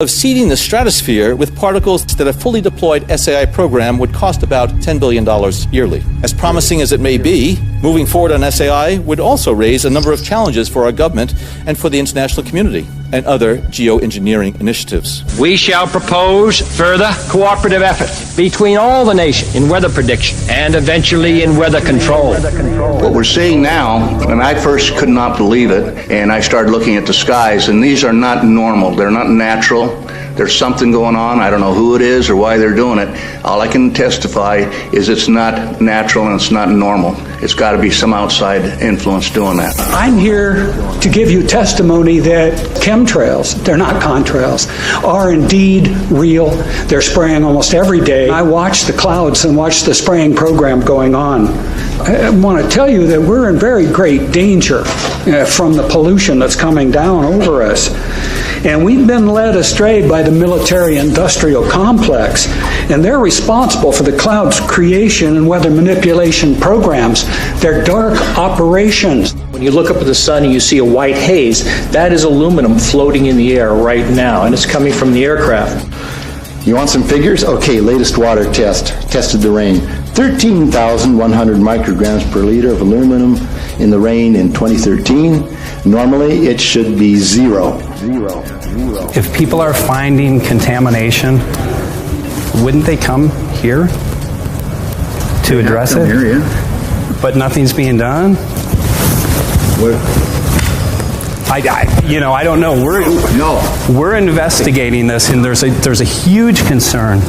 of seeding the stratosphere with particles that a fully deployed SAI program would cost about $10 billion yearly. As promising as it may be, moving forward on SAI would also raise a number of challenges for our government and for the international community and other geoengineering initiatives. We shall propose further cooperative effort between all the nations in weather prediction and eventually in weather control. What we're seeing now, and I first could not believe it, and I started looking at the skies, and these are not normal. They're not natural. There's something going on. I don't know who it is or why they're doing it. All I can testify is it's not natural and it's not normal. It's got to be some outside influence doing that. I'm here to give you testimony that chemtrails, they're not contrails, are indeed real. They're spraying almost every day. I watch the clouds and watch the spraying program going on. I want to tell you that we're in very great danger from the pollution that's coming down over us. And we've been led astray by the military-industrial complex, and they're responsible for the cloud's creation and weather manipulation programs. They're dark operations. When you look up at the sun and you see a white haze, that is aluminum floating in the air right now, and it's coming from the aircraft. You want some figures? Okay, latest water test. Tested the rain. 13,100 micrograms per liter of aluminum in the rain in 2013. Normally, it should be zero. If people are finding contamination, wouldn't they come here to address it? Here, yeah. But nothing's being done? I don't know. We're investigating this, and there's a huge concern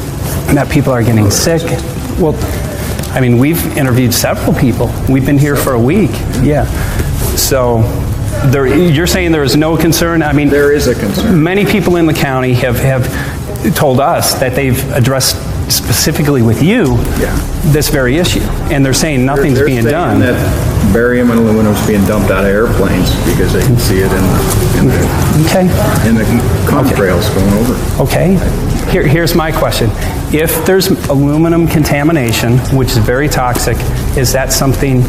that people are getting sick. Well, I mean, we've interviewed several people. We've been here for a week. Yeah. So you're saying there is no concern? I mean, there is a concern. Many people in the county have told us that they've addressed specifically with you this very issue, and they're saying nothing's being done. That barium and aluminum is being dumped out of airplanes because they can see it in the contrails going over. Okay. Here's my question. If there's aluminum contamination, which is very toxic, is that something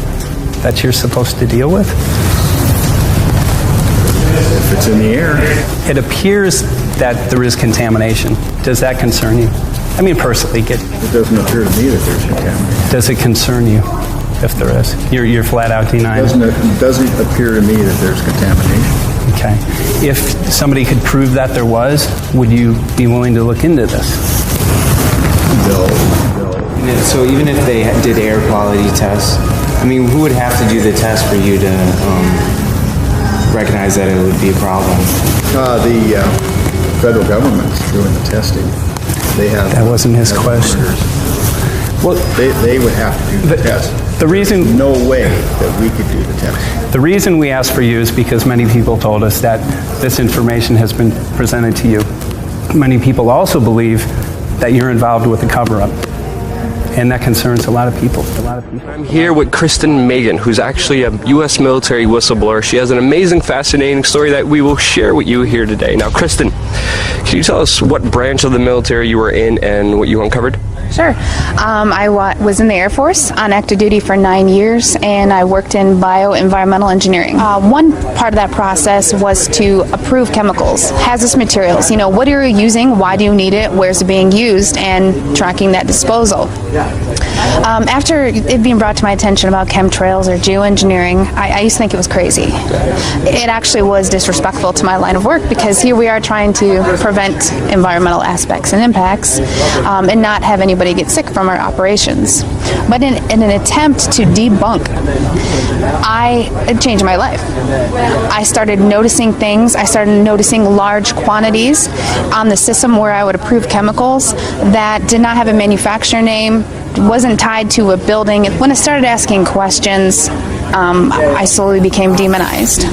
that you're supposed to deal with? If it's in the air. It appears that there is contamination. Does that concern you? I mean, personally, it doesn't appear to me that there's contamination. Does it concern you if there is? You're flat out denying it? It doesn't appear to me that there's contamination. Okay. If somebody could prove that there was, would you be willing to look into this? No. So even if they did air quality tests, I mean, who would have to do the test for you to recognize that it would be a problem? The federal government's doing the testing. They have. That wasn't his question. Well, they would have to do the test. There's no way that we could do the test. The reason we asked for you is because many people told us that this information has been presented to you. Many people also believe that you're involved with the cover-up. And that concerns a lot of people. I'm here with Kristen Megan, who's actually a U.S. military whistleblower. She has an amazing, fascinating story that we will share with you here today. Now, Kristen, can you tell us what branch of the military you were in and what you uncovered? Sure. I was in the Air Force on active duty for 9 years, and I worked in bioenvironmental engineering. One part of that process was to approve chemicals, hazardous materials. You know, what are you using? Why do you need it? Where's it being used? And tracking that disposal. After it being brought to my attention about chemtrails or geoengineering, I used to think it was crazy. It actually was disrespectful to my line of work, because here we are trying to prevent environmental aspects and impacts and not have anybody get sick from our operations. But in an attempt to debunk, it changed my life. I started noticing things. I started noticing large quantities on the system where I would approve chemicals that did not have a manufacturer name, wasn't tied to a building. When I started asking questions, I slowly became demonized.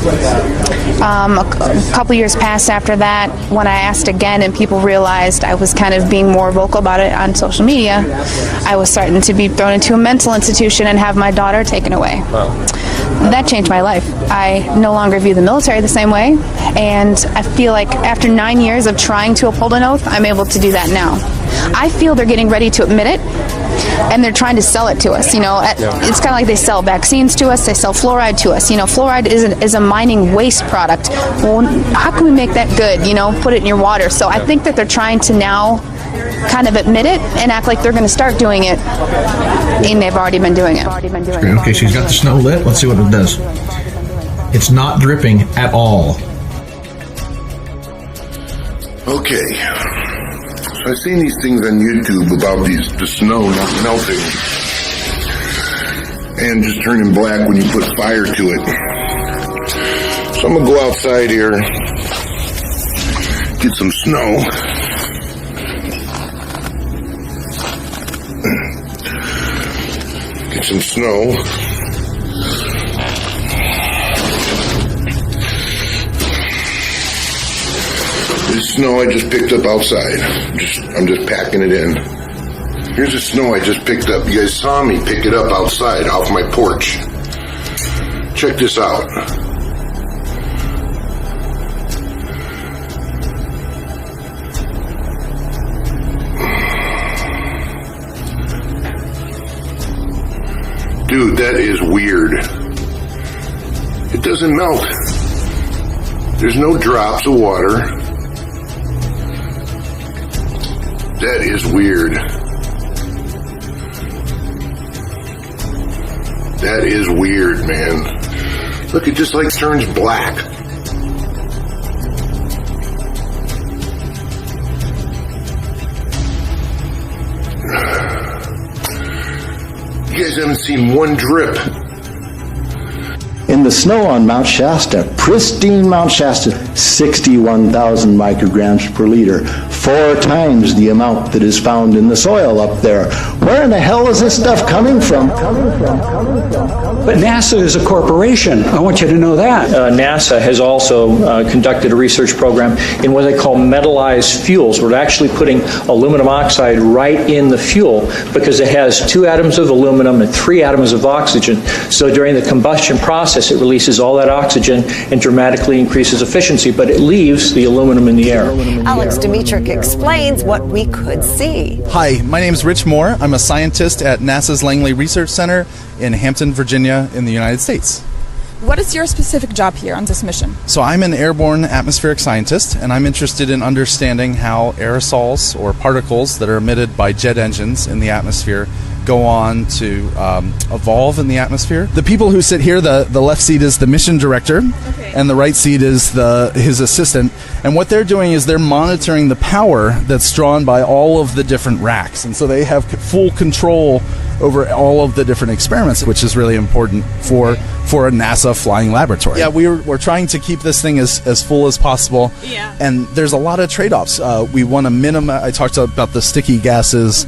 A couple years passed after that when I asked again and people realized I was kind of being more vocal about it on social media. I was starting to be thrown into a mental institution and have my daughter taken away. Wow. That changed my life. I no longer view the military the same way, and I feel like after 9 years of trying to uphold an oath, I'm able to do that now. I feel they're getting ready to admit it, and they're trying to sell it to us. You know, it's kind of like they sell vaccines to us. They sell fluoride to us. Fluoride is a mining waste product. Well, how can we make that good? Put it in your water. So I think that they're trying to now kind of admit it and act like they're going to start doing it, and they've already been doing it. Okay, she's got the snow lit. Let's see what it does. It's not dripping at all. Okay, so I've seen these things on YouTube about the snow not melting and just turning black when you put fire to it. So I'm gonna go outside here, get some snow. Get some snow. This snow I just picked up outside. I'm just packing it in. Here's the snow I just picked up. You guys saw me pick it up outside off my porch. Check this out. Dude, that is weird. It doesn't melt. There's no drops of water. That is weird. That is weird, man. Look, it just like turns black. You guys haven't seen one drip. In the snow on Mount Shasta, pristine Mount Shasta, 61,000 micrograms per liter, 4 times the amount that is found in the soil up there. Where in the hell is this stuff coming from? But NASA is a corporation. I want you to know that. NASA has also conducted a research program in what they call metallized fuels. We're actually putting aluminum oxide right in the fuel because it has 2 atoms of aluminum and 3 atoms of oxygen. So during the combustion process, it releases all that oxygen and dramatically increases efficiency, but it leaves the aluminum in the air. Alex Dimitruk explains what we could see. Hi, my name is Rich Moore. I'm a scientist at NASA's Langley Research Center in Hampton, Virginia, in the United States. What is your specific job here on this mission? So I'm an airborne atmospheric scientist, and I'm interested in understanding how aerosols or particles that are emitted by jet engines in the atmosphere go on to evolve in the atmosphere. The people who sit here, the left seat is the mission director, and the right seat is his assistant. And what they're doing is they're monitoring the power that's drawn by all of the different racks. And so they have full control over all of the different experiments, which is really important for a NASA flying laboratory. Yeah, we're trying to keep this thing as full as possible. Yeah. And there's a lot of trade-offs. We want to minimize. I talked about the sticky gases.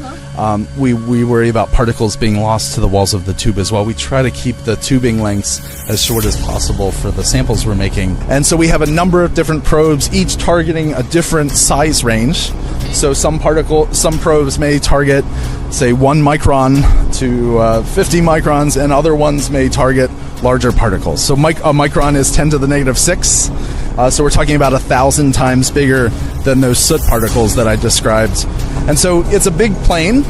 We worry about particles being lost to the walls of the tube as well. We try to keep the tubing lengths as short as possible for the samples we're making. And so we have a number of different probes, each targeting a different size range. So some probes may target, say, 1 micron to 50 microns, and other ones may target larger particles. So a micron is 10 to the negative 6. So we're talking about 1,000 times bigger than those soot particles that I described. And so it's a big plane.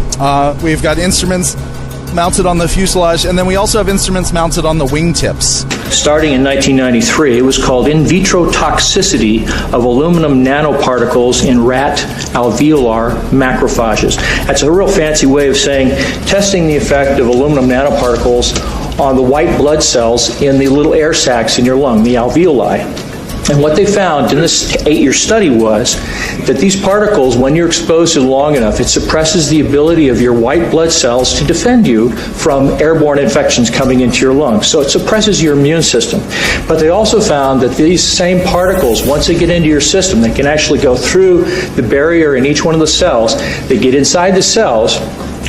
We've got instruments mounted on the fuselage, and then we also have instruments mounted on the wingtips. Starting in 1993, it was called in vitro toxicity of aluminum nanoparticles in rat alveolar macrophages. That's a real fancy way of saying testing the effect of aluminum nanoparticles on the white blood cells in the little air sacs in your lung, the alveoli. And what they found in this 8-year study was that these particles, when you're exposed to them long enough, it suppresses the ability of your white blood cells to defend you from airborne infections coming into your lungs. So it suppresses your immune system. But they also found that these same particles, once they get into your system, they can actually go through the barrier in each one of the cells. They get inside the cells,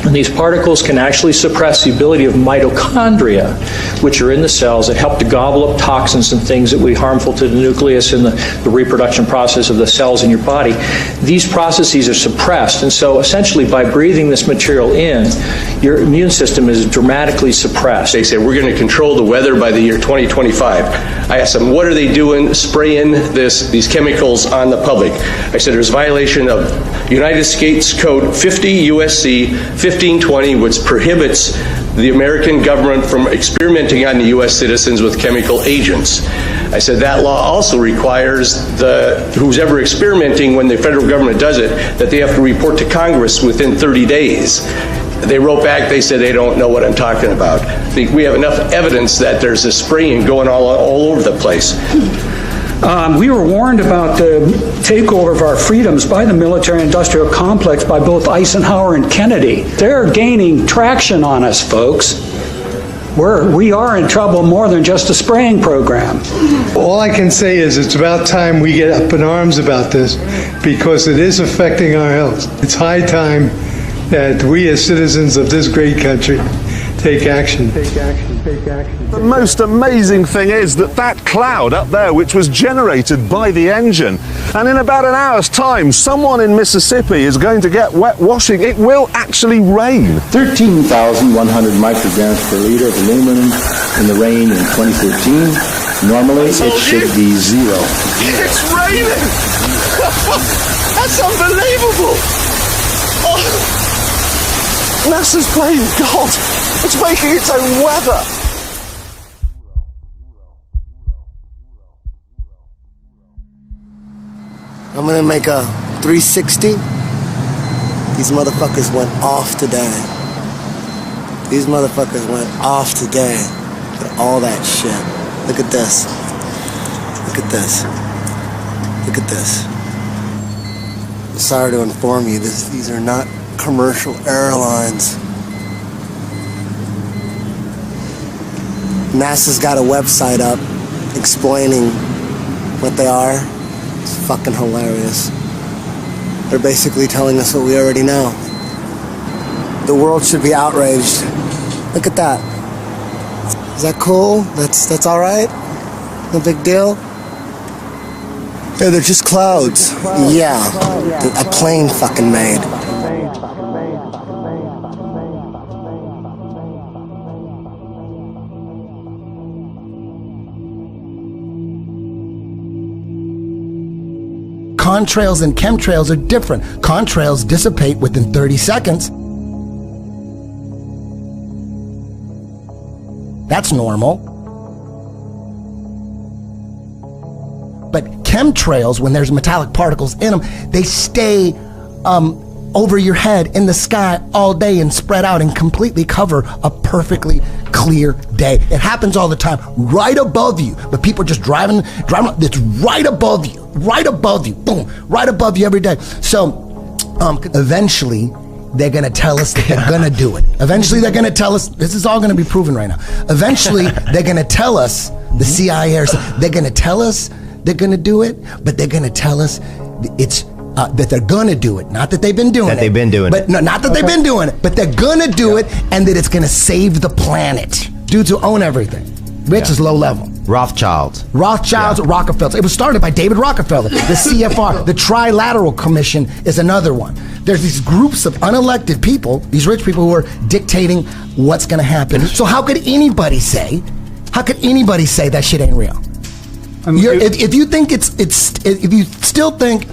and these particles can actually suppress the ability of mitochondria, which are in the cells that help to gobble up toxins and things that would be harmful to the nucleus and the reproduction process of the cells in your body. These processes are suppressed, and so essentially by breathing this material in, your immune system is dramatically suppressed. They said, we're going to control the weather by the year 2025. I asked them, what are they doing, spraying these chemicals on the public? I said, there's a violation of United States Code 50 USC 1520, which prohibits the American government from experimenting on the U.S. citizens with chemical agents. I said that law also requires who's ever experimenting, when the federal government does it, that they have to report to Congress within 30 days. They wrote back, they said they don't know what I'm talking about. We have enough evidence that there's this spraying going all over the place. We were warned about the takeover of our freedoms by the military-industrial complex by both Eisenhower and Kennedy. They're gaining traction on us, folks. We are in trouble more than just a spraying program. All I can say is it's about time we get up in arms about this, because it is affecting our health. It's high time that we as citizens of this great country take action. The most amazing thing is that cloud up there, which was generated by the engine, and in about an hour's time, someone in Mississippi is going to get wet washing. It will actually rain. 13,100 micrograms per liter of aluminum in the rain in 2013. Normally, it should be zero. It's raining! That's unbelievable! Oh. NASA's playing God. It's making its own weather. I'm gonna make a 360. These motherfuckers went off today. These motherfuckers went off today. Look at all that shit. Look at this. Look at this. Look at this. I'm sorry to inform you, these are not commercial airlines. NASA's got a website up explaining what they are. It's fucking hilarious. They're basically telling us what we already know. The world should be outraged. Look at that. Is that cool? That's all right? No big deal? Yeah, they're just clouds. Yeah, a plane fucking made. Contrails and chemtrails are different. Contrails dissipate within 30 seconds. That's normal. But chemtrails, when there's metallic particles in them, they stay over your head in the sky all day and spread out and completely cover a perfectly clear day. It happens all the time, right above you, but people are just driving, it's right above you, boom, right above you every day. So eventually they're gonna tell us that they're gonna do it. Eventually they're gonna tell us, this is all gonna be proven right now. Eventually they're gonna tell us, the CIA, they're gonna tell us they're gonna do it, but they're gonna tell us it's that they're gonna do it, not that they've been doing it. That they've been doing it. No, not that they've been doing it, but they're gonna do it, and that it's gonna save the planet. Dudes who own everything. Rich is low level. Rothschilds, Rockefellers. It was started by David Rockefeller. The CFR, the Trilateral Commission, is another one. There's these groups of unelected people, these rich people who are dictating what's gonna happen. So how could anybody say that shit ain't real? If you think if you still think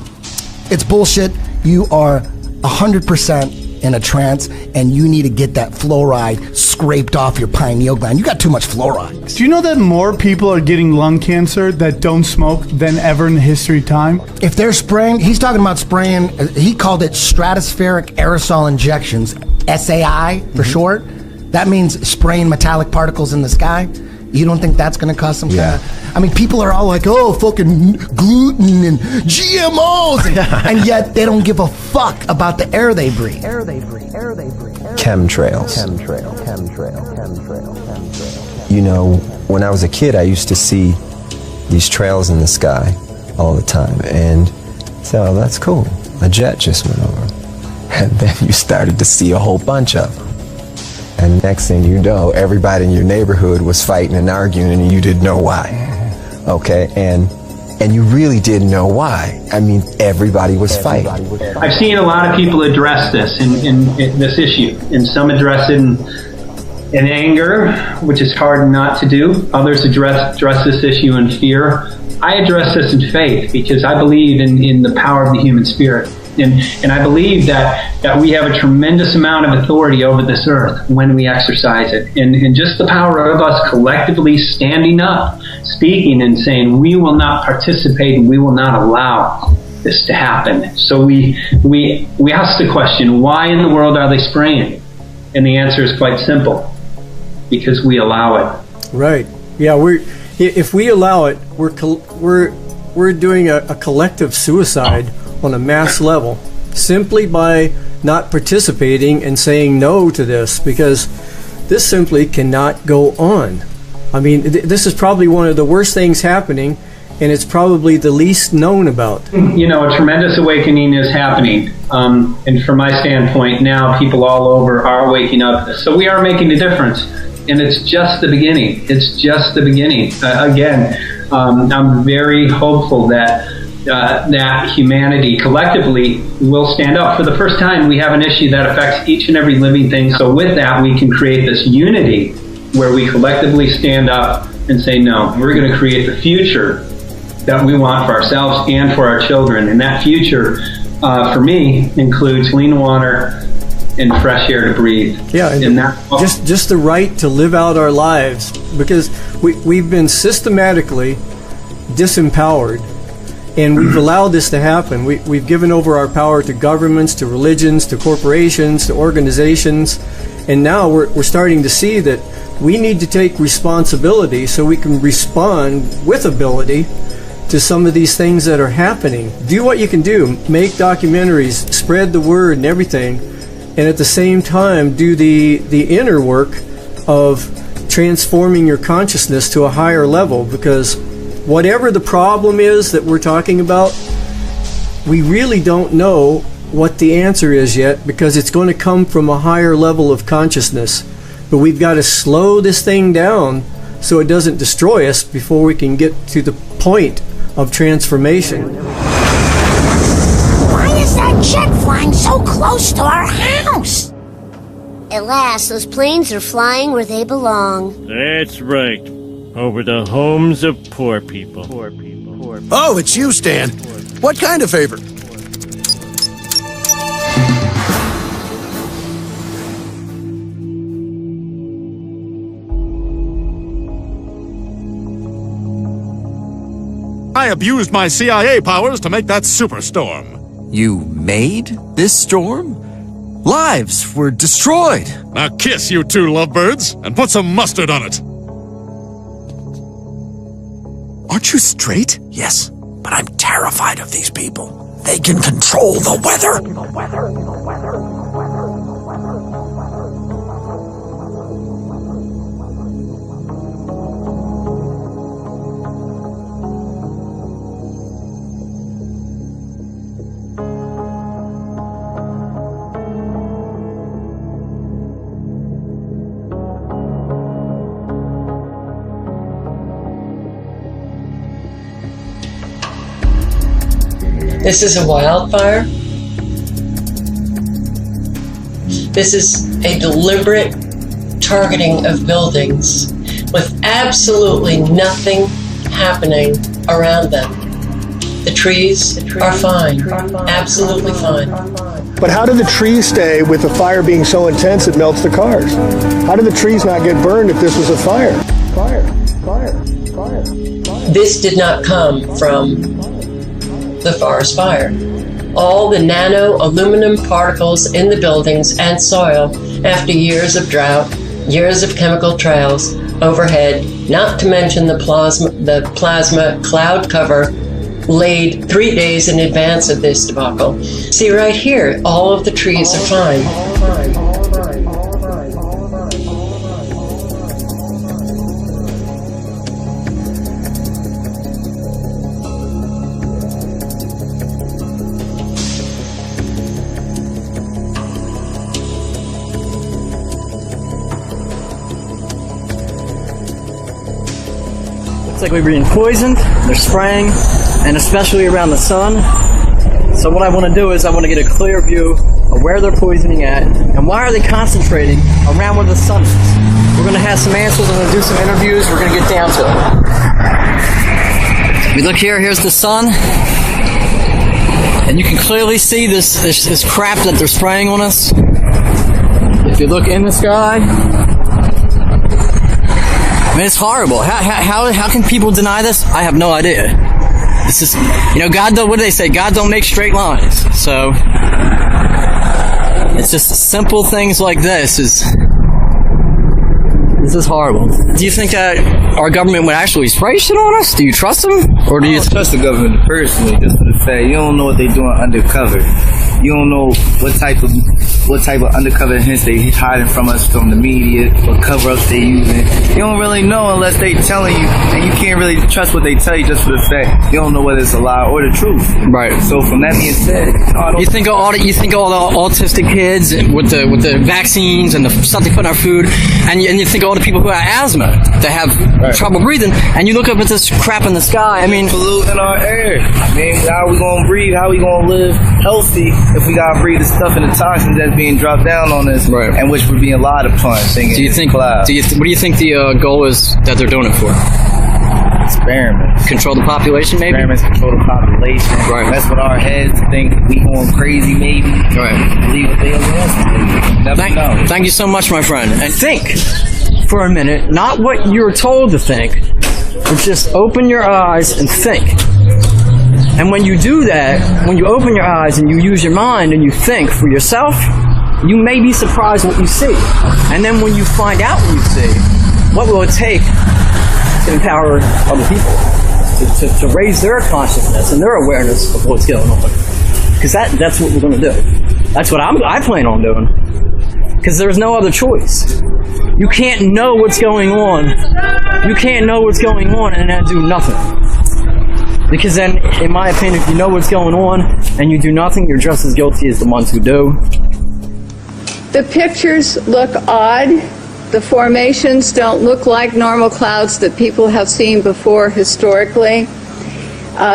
it's bullshit, you are 100% in a trance, and you need to get that fluoride scraped off your pineal gland. You got too much fluoride. Do you know that more people are getting lung cancer that don't smoke than ever in history time? If they're spraying, he's talking about spraying, he called it stratospheric aerosol injections, SAI for short. That means spraying metallic particles in the sky. You don't think that's going to cause some kind of... I mean, people are all like, oh, fucking gluten and GMOs. And yet they don't give a fuck about the air they breathe. Chemtrails. You know, when I was a kid, I used to see these trails in the sky all the time. And so, oh, that's cool. A jet just went over. And then you started to see a whole bunch of them. And next thing you know, everybody in your neighborhood was fighting and arguing, and you didn't know why. Okay, and you really didn't know why. I mean, everybody was fighting. I've seen a lot of people address this in this issue, and some address it in anger, which is hard not to do. Others address this issue in fear. I address this in faith because I believe in the power of the human spirit. And I believe that we have a tremendous amount of authority over this earth when we exercise it. And just the power of us collectively standing up, speaking and saying, we will not participate and we will not allow this to happen. So we ask the question, why in the world are they spraying? And the answer is quite simple, because we allow it. Right. Yeah, if we allow it, we're doing a collective suicide on a mass level simply by not participating and saying no to this, because this simply cannot go on. I mean, this is probably one of the worst things happening, and it's probably the least known about. You know, a tremendous awakening is happening. And from my standpoint, now people all over are waking up. So we are making a difference. And it's just the beginning. It's just the beginning. Again, I'm very hopeful that that humanity collectively will stand up. For the first time, we have an issue that affects each and every living thing. So with that, we can create this unity where we collectively stand up and say, no, we're going to create the future that we want for ourselves and for our children. And that future, for me, includes clean water and fresh air to breathe. Yeah, and just the right to live out our lives, because we've been systematically disempowered, and we've allowed this to happen. We've given over our power to governments, to religions, to corporations, to organizations, and now we're starting to see that we need to take responsibility so we can respond with ability to some of these things that are happening. Do what you can do, make documentaries, spread the word and everything, and at the same time do the inner work of transforming your consciousness to a higher level, because whatever the problem is that we're talking about, we really don't know what the answer is yet, because it's going to come from a higher level of consciousness. But we've got to slow this thing down so it doesn't destroy us before we can get to the point of transformation. Why is that jet flying so close to our house? At last, those planes are flying where they belong. That's right. Over the homes of poor people. Oh, it's you, Stan. What kind of favor? I abused my CIA powers to make that superstorm. You made this storm? Lives were destroyed. Now kiss, you two lovebirds, and put some mustard on it. Aren't you straight? Yes, but I'm terrified of these people. They can control the weather. This is a wildfire. This is a deliberate targeting of buildings with absolutely nothing happening around them. The trees are fine, absolutely fine. But how do the trees stay with the fire being so intense it melts the cars? How do the trees not get burned if this was a fire? Fire. This did not come from the forest fire. All the nano aluminum particles in the buildings and soil after years of drought, years of chemical trails overhead, not to mention the plasma cloud cover laid 3 days in advance of this debacle. See right here, all of the trees are fine. Looks like we're being poisoned, they're spraying, and especially around the sun. So what I want to do is I want to get a clear view of where they're poisoning at, and why are they concentrating around where the sun is. We're going to have some answers, I'm going to do some interviews, we're going to get down to it. We look here, here's the sun. And you can clearly see this crap that they're spraying on us. If you look in the sky, I mean, it's horrible. How can people deny this? I have no idea. This is, God, what do they say? God don't make straight lines. So, it's just simple things like this is horrible. Do you think that our government would actually spray shit on us? Do you trust them? Or do you trust the government personally, just for the fact you don't know what they're doing undercover. You don't know what type of undercover hints they hiding from us from the media, what cover-ups they using. You don't really know unless they telling you, and you can't really trust what they tell you just for the fact you don't know whether it's a lie or the truth. Right. So from that being said, you think all the autistic kids with the vaccines and the stuff they put in our food, and you think all the people who have asthma that have trouble breathing, and you look up at this crap in the sky. I mean, polluting our air. I mean, how are we gonna breathe? How are we gonna live healthy if we gotta breathe the stuff and the toxins that's being dropped down on us, and which we're being lied upon? What do you think the goal is that they're doing it for? Experiments. Control the population, maybe? Experiments, control the population. Right. That's what our heads think. We going crazy, maybe. Right. Believe what they want to believe. Thank you so much, my friend. And think for a minute, not what you're told to think, but just open your eyes and think. And when you do that, when you open your eyes and you use your mind and you think for yourself, you may be surprised what you see. And then when you find out what you see, what will it take to empower other people, to raise their consciousness and their awareness of what's going on? Because that's what we're going to do. That's what I plan on doing. Because there's no other choice. You can't know what's going on. You can't know what's going on and then do nothing. Because then, in my opinion, if you know what's going on and you do nothing, you're just as guilty as the ones who do. The pictures look odd. The formations don't look like normal clouds that people have seen before historically.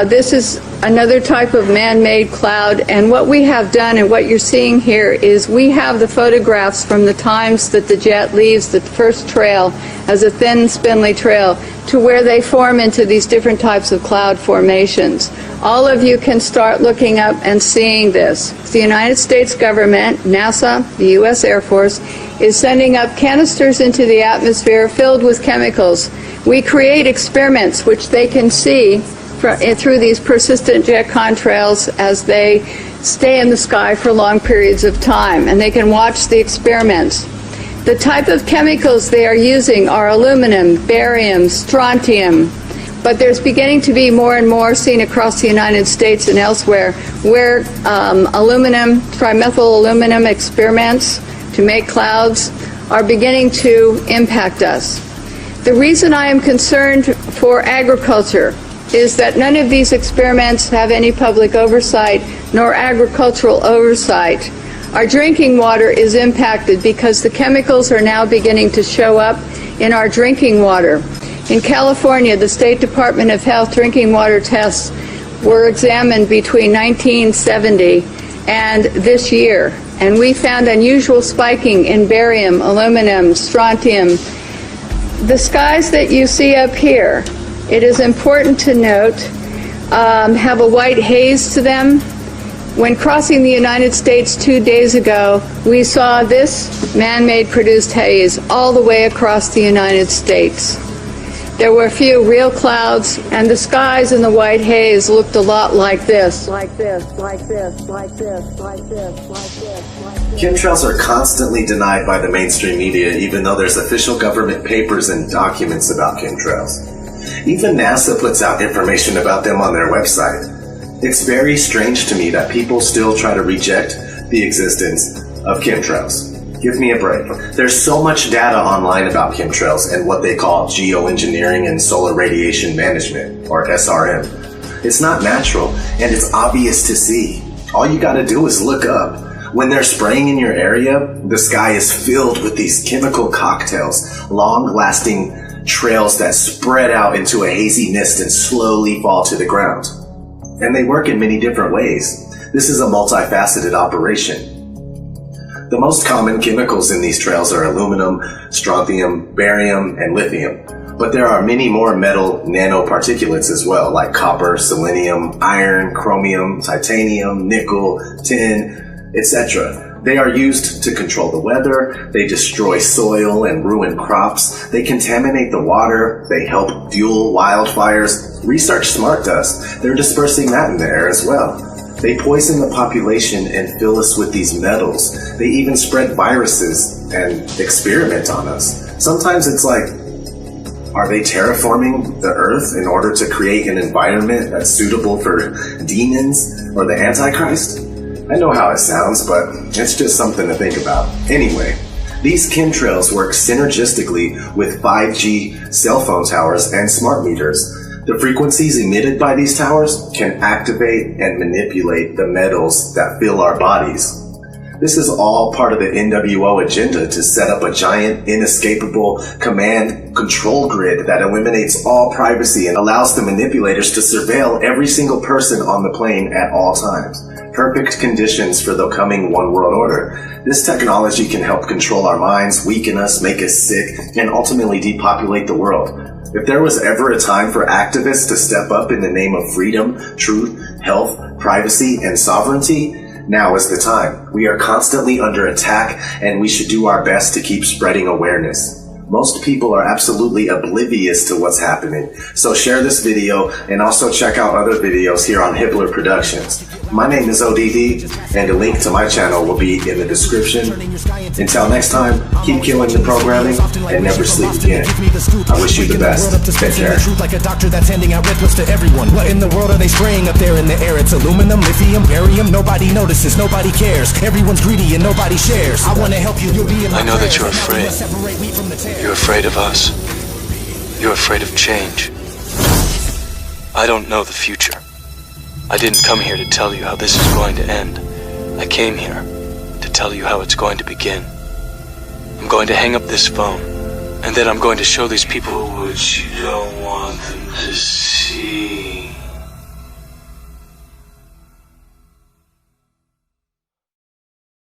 This is another type of man-made cloud, and what we have done and what you're seeing here is we have the photographs from the times that the jet leaves the first trail as a thin, spindly trail to where they form into these different types of cloud formations. All of you can start looking up and seeing this. The United States government, NASA, the U.S. Air Force, is sending up canisters into the atmosphere filled with chemicals. We create experiments which they can see through these persistent jet contrails as they stay in the sky for long periods of time, and they can watch the experiments. The type of chemicals they are using are aluminum, barium, strontium, but there's beginning to be more and more seen across the United States and elsewhere where aluminum, trimethyl aluminum experiments to make clouds are beginning to impact us. The reason I am concerned for agriculture is that none of these experiments have any public oversight nor agricultural oversight. Our drinking water is impacted because the chemicals are now beginning to show up in our drinking water. In California, the State Department of Health drinking water tests were examined between 1970 and this year, and we found unusual spiking in barium, aluminum, strontium. The skies that you see up here, it is important to note, have a white haze to them. When crossing the United States 2 days ago, we saw this man-made produced haze all the way across the United States. There were a few real clouds, and the skies in the white haze looked a lot like this. Like this, like this, like this, like this, like this, like this. Chemtrails are constantly denied by the mainstream media, even though there's official government papers and documents about chemtrails. Even NASA puts out information about them on their website. It's very strange to me that people still try to reject the existence of chemtrails. Give me a break. There's so much data online about chemtrails and what they call geoengineering and solar radiation management, or SRM. It's not natural, and it's obvious to see. All you gotta do is look up. When they're spraying in your area, the sky is filled with these chemical cocktails, long-lasting trails that spread out into a hazy mist and slowly fall to the ground. And they work in many different ways. This is a multifaceted operation. The most common chemicals in these trails are aluminum, strontium, barium, and lithium. But there are many more metal nanoparticulates as well, like copper, selenium, iron, chromium, titanium, nickel, tin, etc. They are used to control the weather, they destroy soil and ruin crops, they contaminate the water, they help fuel wildfires. Research smart dust, they're dispersing that in the air as well. They poison the population and fill us with these metals. They even spread viruses and experiment on us. Sometimes it's like, are they terraforming the earth in order to create an environment that's suitable for demons or the Antichrist? I know how it sounds, but it's just something to think about. Anyway, these chemtrails work synergistically with 5G cell phone towers and smart meters. The frequencies emitted by these towers can activate and manipulate the metals that fill our bodies. This is all part of the NWO agenda to set up a giant, inescapable command control grid that eliminates all privacy and allows the manipulators to surveil every single person on the plane at all times. Perfect conditions for the coming one world order. This technology can help control our minds, weaken us, make us sick, and ultimately depopulate the world. If there was ever a time for activists to step up in the name of freedom, truth, health, privacy, and sovereignty, now is the time. We are constantly under attack, and we should do our best to keep spreading awareness. Most people are absolutely oblivious to what's happening, so share this video and also check out other videos here on Hibbler Productions. My name is ODD, and a link to my channel will be in the description. Until next time, keep killing the programming and never sleep again. I wish you the best. Take care. Like a doctor that's handing out red pills to everyone. What in the world are they spraying up there in the air? It's aluminum, lithium, barium. Nobody notices, nobody cares. Everyone's greedy and nobody shares. I want to help you. You'll be in my I know that you're prayers. afraid. You're afraid of us. You're afraid of change. I don't know the future. I didn't come here to tell you how this is going to end. I came here to tell you how it's going to begin. I'm going to hang up this phone, and then I'm going to show these people what you don't want them to see.